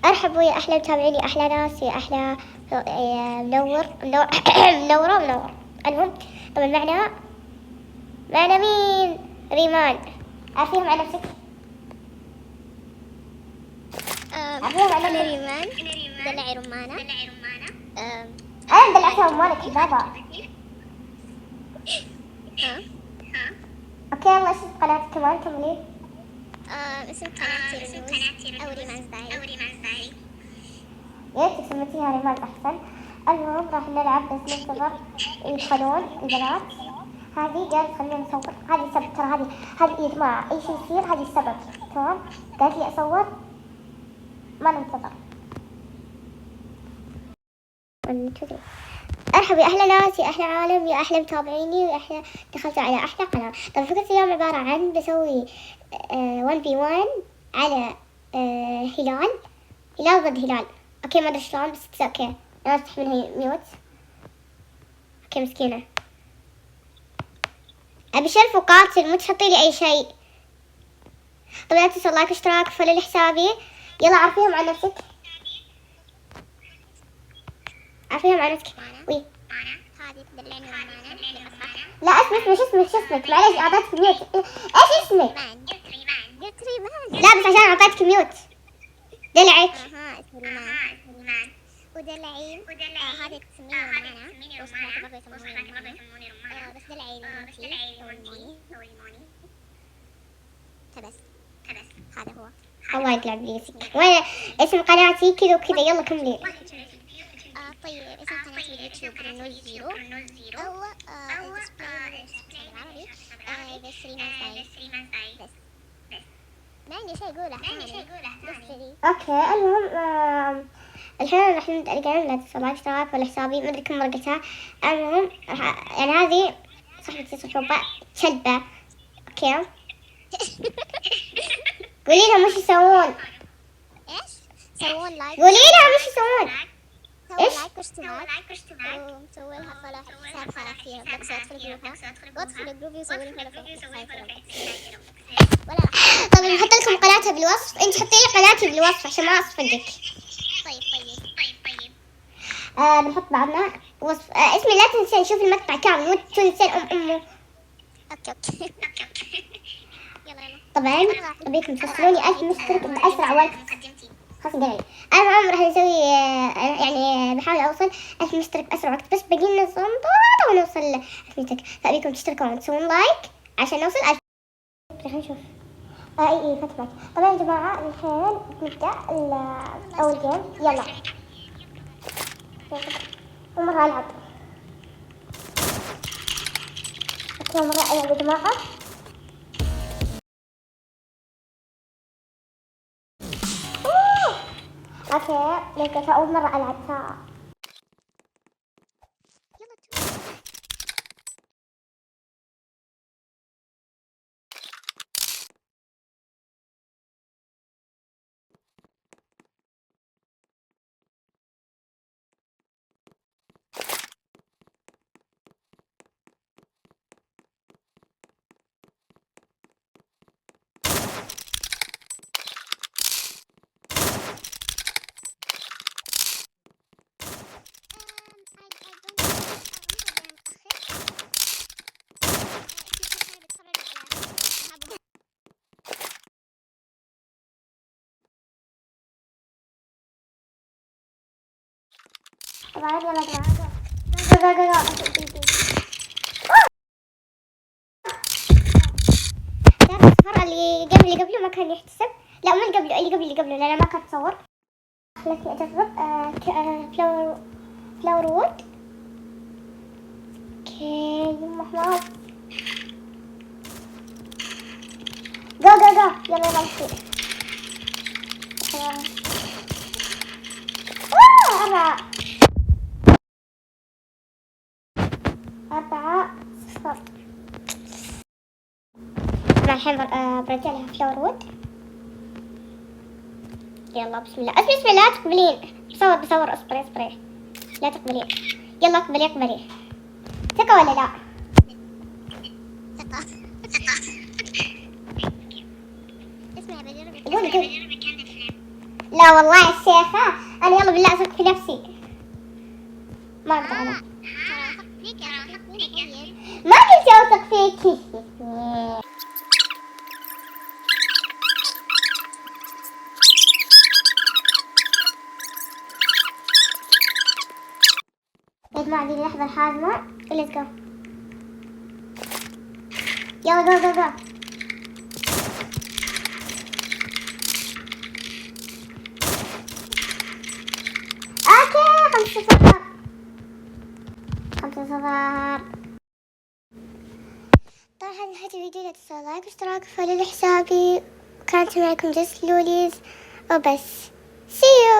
ارحبوا يا احلى متابعيني، احلى ناس، يا احلى منورة. المهم طبعا معنا مين؟ ريمان. عارفين عن نفسك؟ عارفين عن أنا نفسك؟ ريمان دلعي رمانة. انا مدلعتها امورك بابا. ها اوكي يلا، اسم قناتك كمان كملي. اسم قناتي رنوز أو ريمان دايري. يا ريت سميتيها ريمان احسن. المهم راح نلعب بس ننتظر يدخلون البنات. هذه قالت خلينا نصور، هذه سبب، ترى هذه يا جماعة اي شيء يصير هذه السبب، تمام؟ قالت لي اصور، ما ننتظر. ارحب يا احلى ناس، يا احلى عالم، يا احلى متابعيني، ويا احلى دخلتوا على احلى قناه. طبعا فكرة اليوم عباره عن بسوي 1v1 على هلال ضد هلال. اوكي ما ادري شلون بس اوكي. انا افتح منها ميوت. اوكي مسكينه، ابي شرف وقاتل، مو تحطي لي اي شيء. طبعا لا تنسوا لايك واشتراك وفولو لحسابي. يلا عارفيهم عن نفسك، عارفيهم عن نفسك. وي هذه تدلعني رمانة. لا اسمك معليش اعطيتك ميوت. ايش اسمك؟ قلت ريمان. لا بس عشان اعطيتك ميوت. دلعك. اسمه ريمان. ودلعي هذه تسميني رمانة، وصحباتي برضه يسموني رمانة. بس دلعي ريمونتي أو ريموني. فبس هذا هو. الله يطلع بليسك. وين اسم قناتي كذا وكذا؟ يلا كملي. طيب اسم قناتي باليوتيوب رنوز زيرو أو بالعربي بس ريمان دايري. بس ما عندي شيء أقوله ثاني. اوكي المهم الحين راح نتكلم. لا تنسوا لايك اشتراك ولا حسابي، ما ادري كم مره قلتها. المهم يعني هذه صاحبتي صحوبة كلبة. اوكي قولي لهم وش يسوون. ايش؟ سوون لايك. قولي لهم وش يسوون. سووا لايك واشتراك وسووا لها فولو حساب خالتي بلكسو. ادخلوا جروبي وسووا لي فولو في ولا طيب نحط لكم قناتها بالوصف، انت حطي لي قناتي بالوصف عشان ما اصفقك. طيب بنحط بعضنا وصف. اسمي لا تنسين، شوف المقطع كامل، مو تنسين امه. اوكي يلا طبعا ابيكم توصلوني 1000 مشترك باسرع وقت. خلاص قليل. المهم راح نسوي يعني بحاول اوصل 1000 مشترك باسرع وقت، بس باقي لنا صنطره ونوصل 1000 مشترك. فابيكم تشتركون وتسوون لايك عشان نوصل 1000. راح نشوف. اي فتمت. طبعا يا جماعه الحين نبدا اول جيم. يلا مرة العب. اوكي مرة العب يا جماعه. اوكي لقيت اول مرة العب طبعا يلا جماعة الصفر اللي قبله ما كان يحتسب. لا مو اللي قبله لأنه ما كان تصور. خلتني أجرب فلاور وود. اوكي يما حمار. جو يلا نمشي. أربعة صفر. الحين برجع لها فلاور وود. يلا بسم الله لا تقبلين. بصور اصبري لا تقبلين. يلا اقبلي. ثقة ولا لا؟ ثقة. اسمعي بجرب قولي. لا والله يا شيخة، أنا يلا بالله أثق في نفسي. ما أقدر أنا. ترى أثق فيك يا أخي، طيب. ما قلت أوثق فيكي. يا جماعة دي اللحظة الحاسمة. Let's go. يلا go go go. اوكي 5-0. 5-0. طبعا هذه نهاية الفيديو، لا تنسوا لايك واشتراك وفولو لحسابي. كانت معكم جس لوليز وبس. See you.